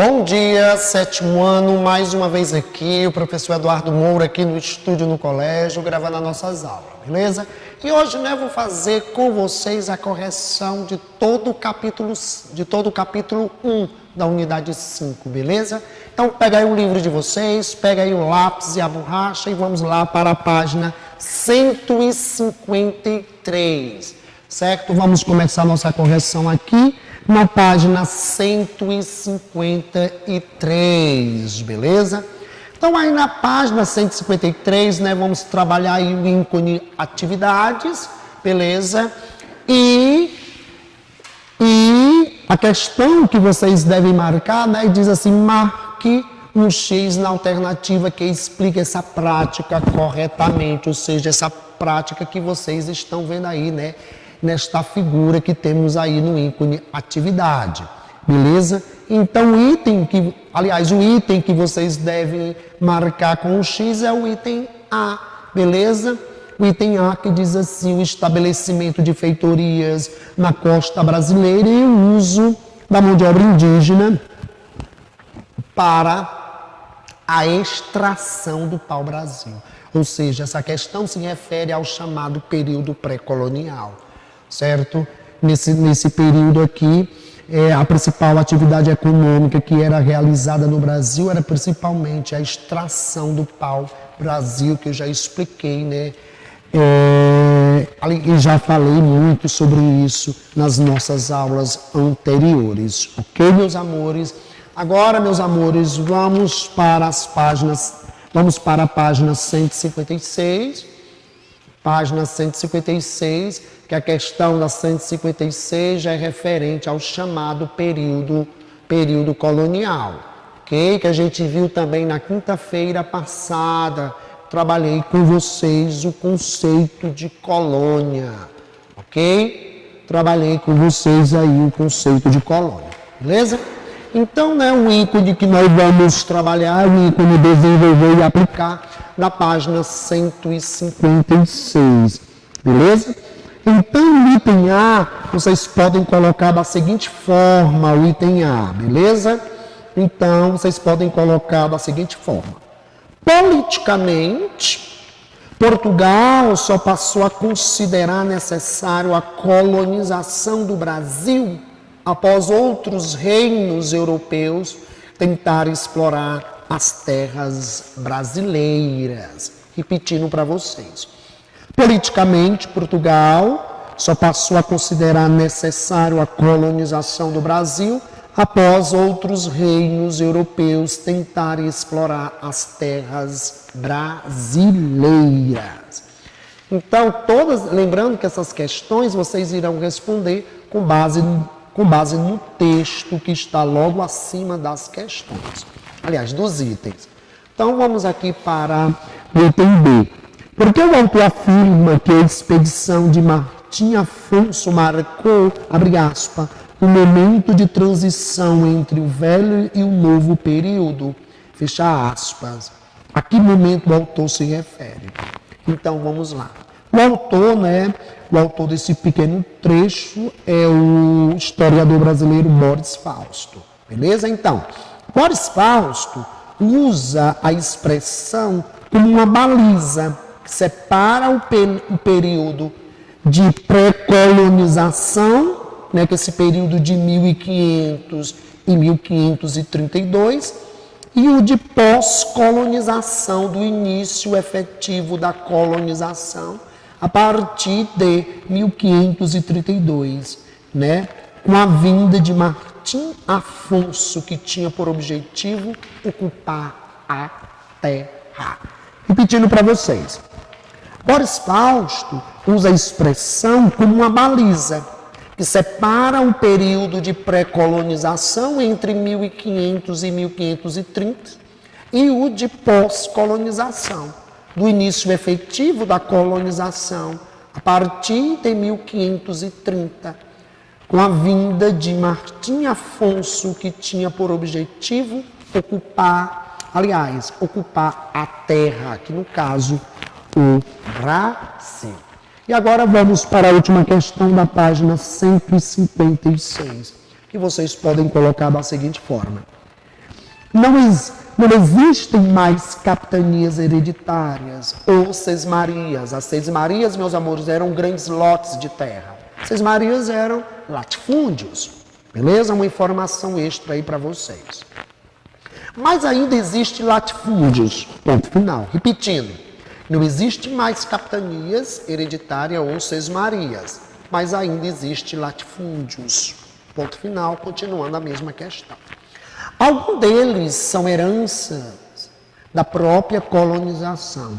Bom dia, sétimo ano, mais uma vez aqui, o professor Eduardo Moura aqui no estúdio no colégio, gravando as nossas aulas, beleza? E hoje, eu vou fazer com vocês a correção de todo o capítulo 1 da unidade 5, beleza? Então, pega aí o livro de vocês, pega aí o lápis e a borracha e vamos lá para a página 153, certo? Vamos começar a nossa correção aqui na página 153, beleza? Então, aí na página 153, vamos trabalhar aí o ícone atividades, beleza? E a questão que vocês devem marcar, diz assim, marque um X na alternativa que explica essa prática corretamente, ou seja, essa prática que vocês estão vendo aí, nesta figura que temos aí no ícone atividade, beleza? Então, o item que vocês devem marcar com o X é o item A, beleza? O item A que diz assim, o estabelecimento de feitorias na costa brasileira e o uso da mão de obra indígena para a extração do pau-brasil. Ou seja, essa questão se refere ao chamado período pré-colonial, certo? Nesse período aqui, a principal atividade econômica que era realizada no Brasil era principalmente a extração do pau-brasil, que eu já expliquei, e já falei muito sobre isso nas nossas aulas anteriores, ok, meus amores? Agora, meus amores, vamos para a página 156, página 156, que a questão da 156 já é referente ao chamado período colonial, ok? Que a gente viu também na quinta-feira passada, trabalhei com vocês o conceito de colônia, ok? Trabalhei com vocês aí o conceito de colônia, beleza? Então, o ícone que nós vamos trabalhar, o ícone desenvolver e aplicar na página 156, beleza? Então, o item A, vocês podem colocar da seguinte forma, o item A, beleza? Então, vocês podem colocar da seguinte forma. Politicamente, Portugal só passou a considerar necessário a colonização do Brasil após outros reinos europeus tentarem explorar as terras brasileiras. Repetindo para vocês. Politicamente, Portugal só passou a considerar necessário a colonização do Brasil após outros reinos europeus tentarem explorar as terras brasileiras. Então, lembrando que essas questões vocês irão responder com base no texto que está logo acima das questões. Aliás, dos itens. Então, vamos aqui para o item B. Porque o autor afirma que a expedição de Martim Afonso marcou, abre aspas, o momento de transição entre o velho e o novo período, fecha aspas. A que momento o autor se refere? Então, vamos lá. O autor desse pequeno trecho é o historiador brasileiro Boris Fausto, beleza? Então, Boris Fausto usa a expressão como uma baliza que separa o período de pré-colonização, que é esse período de 1500 e 1532, e o de pós-colonização, do início efetivo da colonização, a partir de 1532, com a vinda de Martim Afonso, que tinha por objetivo ocupar a terra. Repetindo para vocês. Boris Fausto usa a expressão como uma baliza que separa um período de pré-colonização entre 1500 e 1530 e o de pós-colonização, do início efetivo da colonização, a partir de 1530, com a vinda de Martim Afonso, que tinha por objetivo ocupar a terra, que no caso, o Brasil. E agora vamos para a última questão da página 156, que vocês podem colocar da seguinte forma. Não existem mais capitanias hereditárias ou sesmarias. As sesmarias, meus amores, eram grandes lotes de terra. Sesmarias eram latifúndios. Beleza? Uma informação extra aí para vocês. Mas ainda existe latifúndios. Ponto final. Repetindo. Não existe mais capitanias hereditárias ou sesmarias. Mas ainda existe latifúndios. Ponto final. Continuando a mesma questão. Alguns deles são heranças da própria colonização.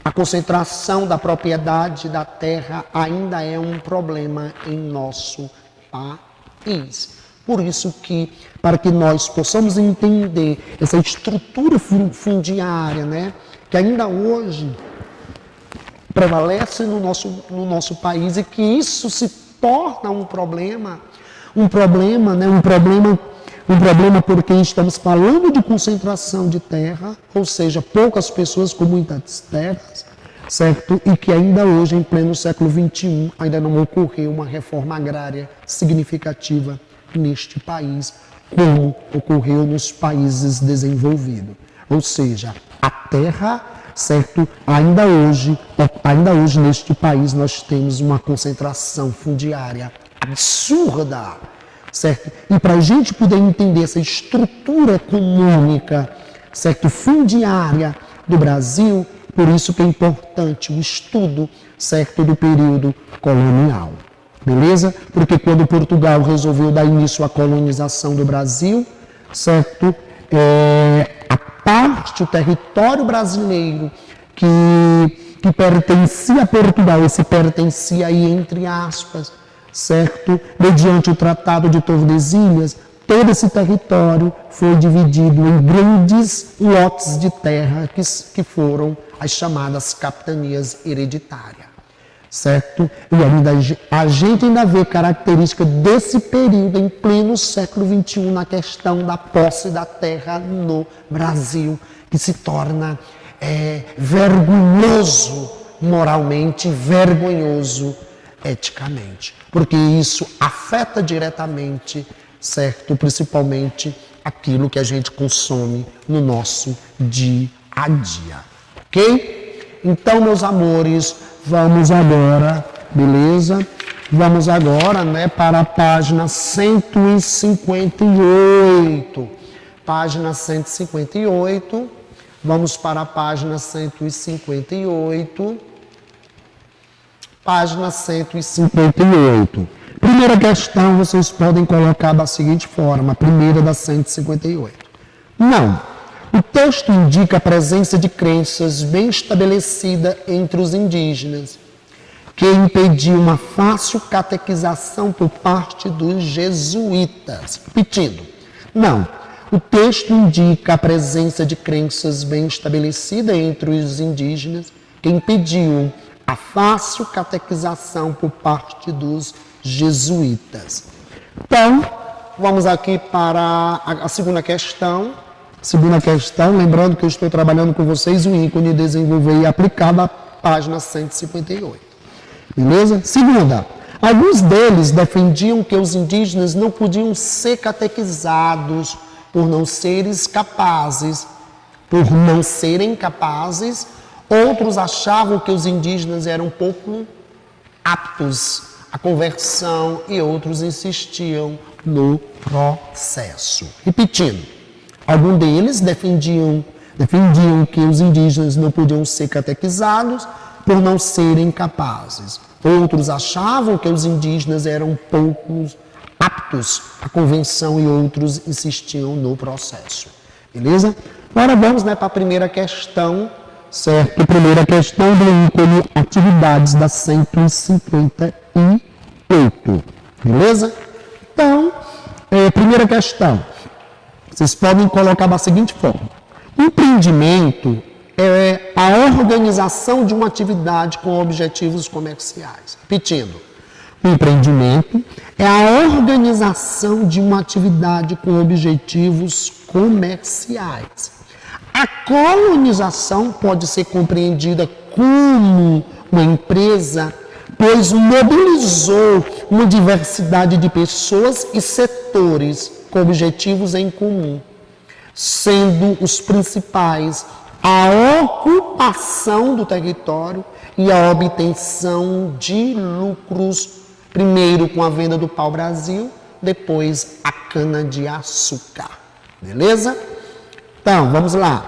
A concentração da propriedade da terra ainda é um problema em nosso país. Por isso que, para que nós possamos entender essa estrutura fundiária, né, que ainda hoje prevalece no nosso país e que isso se torna um problema porque estamos falando de concentração de terra, ou seja, poucas pessoas com muitas terras, certo? E que ainda hoje, em pleno século XXI, ainda não ocorreu uma reforma agrária significativa neste país, como ocorreu nos países desenvolvidos. Ou seja, a terra, certo? Ainda hoje neste país nós temos uma concentração fundiária absurda, certo? E para a gente poder entender essa estrutura econômica, certo, fundiária do Brasil, por isso que é importante o estudo, certo, do período colonial. Beleza? Porque quando Portugal resolveu dar início à colonização do Brasil, certo, o território brasileiro que pertencia a Portugal, esse pertencia aí entre aspas, certo? Mediante o Tratado de Tordesilhas, todo esse território foi dividido em grandes lotes de terra que foram as chamadas capitanias hereditárias, certo? E ainda, a gente ainda vê característica desse período em pleno século XXI na questão da posse da terra no Brasil, que se torna vergonhoso moralmente, vergonhoso eticamente, porque isso afeta diretamente, certo? Principalmente aquilo que a gente consome no nosso dia a dia, ok? Então, meus amores, vamos agora, beleza? Vamos agora, né, para a página 158. Página 158. Vamos para a página 158. Página 158. Primeira questão, vocês podem colocar da seguinte forma, a primeira da 158. Não. O texto indica a presença de crenças bem estabelecida entre os indígenas, que impediu uma fácil catequização por parte dos jesuítas. Repetindo. Não. O texto indica a presença de crenças bem estabelecida entre os indígenas, que impediu a fácil catequização por parte dos jesuítas. Então, vamos aqui para a segunda questão. Segunda questão, lembrando que eu estou trabalhando com vocês o ícone desenvolver e aplicar da página 158. Beleza? Segunda, alguns deles defendiam que os indígenas não podiam ser catequizados por não serem capazes. Outros achavam que os indígenas eram pouco aptos à conversão e outros insistiam no processo. Repetindo, alguns deles defendiam que os indígenas não podiam ser catequizados por não serem capazes. Outros achavam que os indígenas eram pouco aptos à convenção e outros insistiam no processo. Beleza? Agora vamos, né, para a primeira questão. Certo? Primeira questão do ícone atividades da 158. Beleza? Então, primeira questão. Vocês podem colocar da seguinte forma. Empreendimento é a organização de uma atividade com objetivos comerciais. Repetindo. O empreendimento é a organização de uma atividade com objetivos comerciais. A colonização pode ser compreendida como uma empresa, pois mobilizou uma diversidade de pessoas e setores com objetivos em comum. sendo os principais a ocupação do território e a obtenção de lucros, primeiro com a venda do pau-brasil, depois a cana-de-açúcar. Beleza? Então, vamos lá.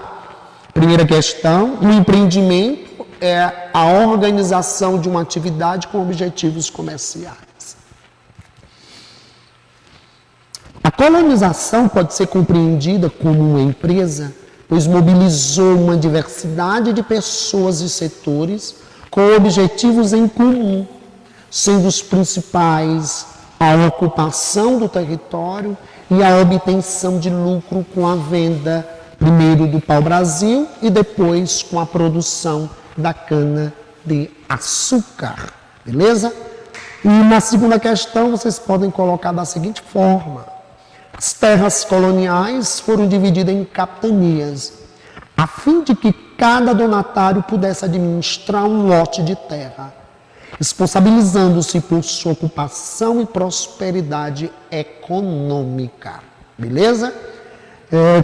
Primeira questão, o empreendimento é a organização de uma atividade com objetivos comerciais. A colonização pode ser compreendida como uma empresa, pois mobilizou uma diversidade de pessoas e setores com objetivos em comum, sendo os principais a ocupação do território e a obtenção de lucro com a venda, primeiro do pau-brasil e depois com a produção da cana-de-açúcar. Beleza? E na segunda questão, vocês podem colocar da seguinte forma. As terras coloniais foram divididas em capitanias, a fim de que cada donatário pudesse administrar um lote de terra, responsabilizando-se por sua ocupação e prosperidade econômica. Beleza?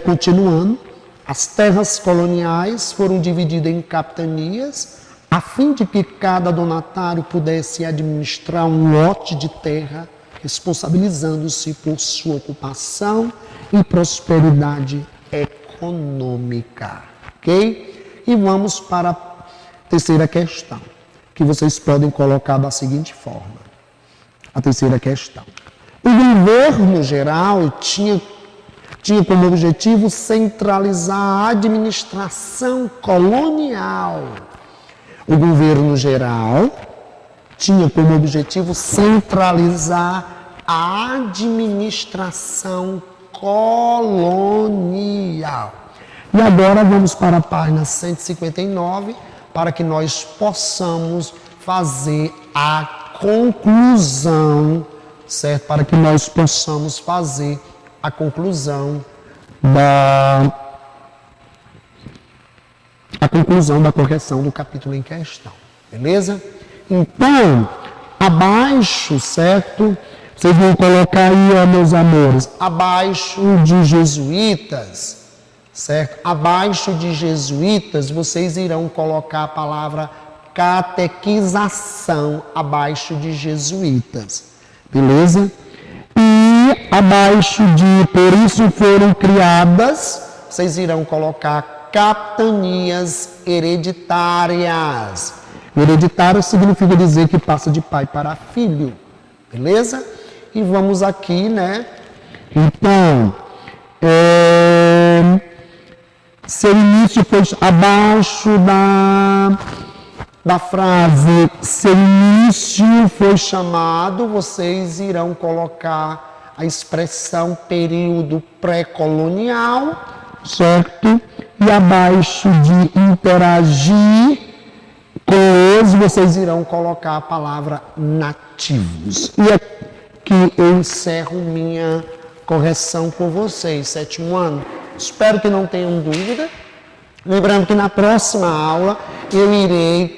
Continuando, as terras coloniais foram divididas em capitanias, a fim de que cada donatário pudesse administrar um lote de terra, responsabilizando-se por sua ocupação e prosperidade econômica. Ok? E vamos para a terceira questão, que vocês podem colocar da seguinte forma. A terceira questão. O governo geral tinha como objetivo centralizar a administração colonial. O governo geral tinha como objetivo centralizar a administração colonial. E agora vamos para a página 159, para que nós possamos fazer a conclusão, certo? Para que nós possamos fazer a conclusão da correção do capítulo em questão. Beleza? Então, abaixo, certo? Vocês vão colocar aí, ó, meus amores, abaixo de jesuítas, certo? Abaixo de jesuítas, vocês irão colocar a palavra catequização, abaixo de jesuítas. Beleza? E abaixo de por isso foram criadas, vocês irão colocar capitanias hereditárias. Hereditário significa dizer que passa de pai para filho, beleza? E vamos aqui, né? Então, seu início foi abaixo da frase, seu início foi chamado, vocês irão colocar a expressão período pré-colonial, certo? E abaixo de interagir com eles, vocês irão colocar a palavra nativos. E aqui eu encerro minha correção com vocês, sétimo ano. Espero que não tenham dúvida. Lembrando que na próxima aula eu irei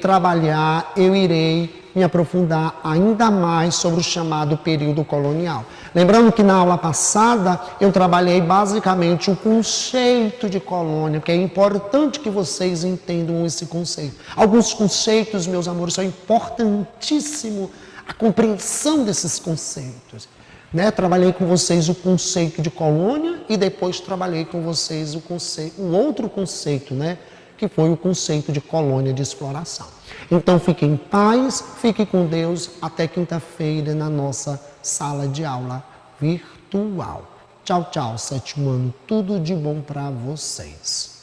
me aprofundar ainda mais sobre o chamado período colonial. Lembrando que na aula passada eu trabalhei basicamente o conceito de colônia, que é importante que vocês entendam esse conceito. Alguns conceitos, meus amores, são importantíssimos a compreensão desses conceitos. Né? Trabalhei com vocês o conceito de colônia e depois trabalhei com vocês um outro conceito, né? Que foi o conceito de colônia de exploração. Então, fiquem em paz, fiquem com Deus, até quinta-feira na nossa sala de aula virtual. Tchau, tchau, sétimo ano, tudo de bom para vocês.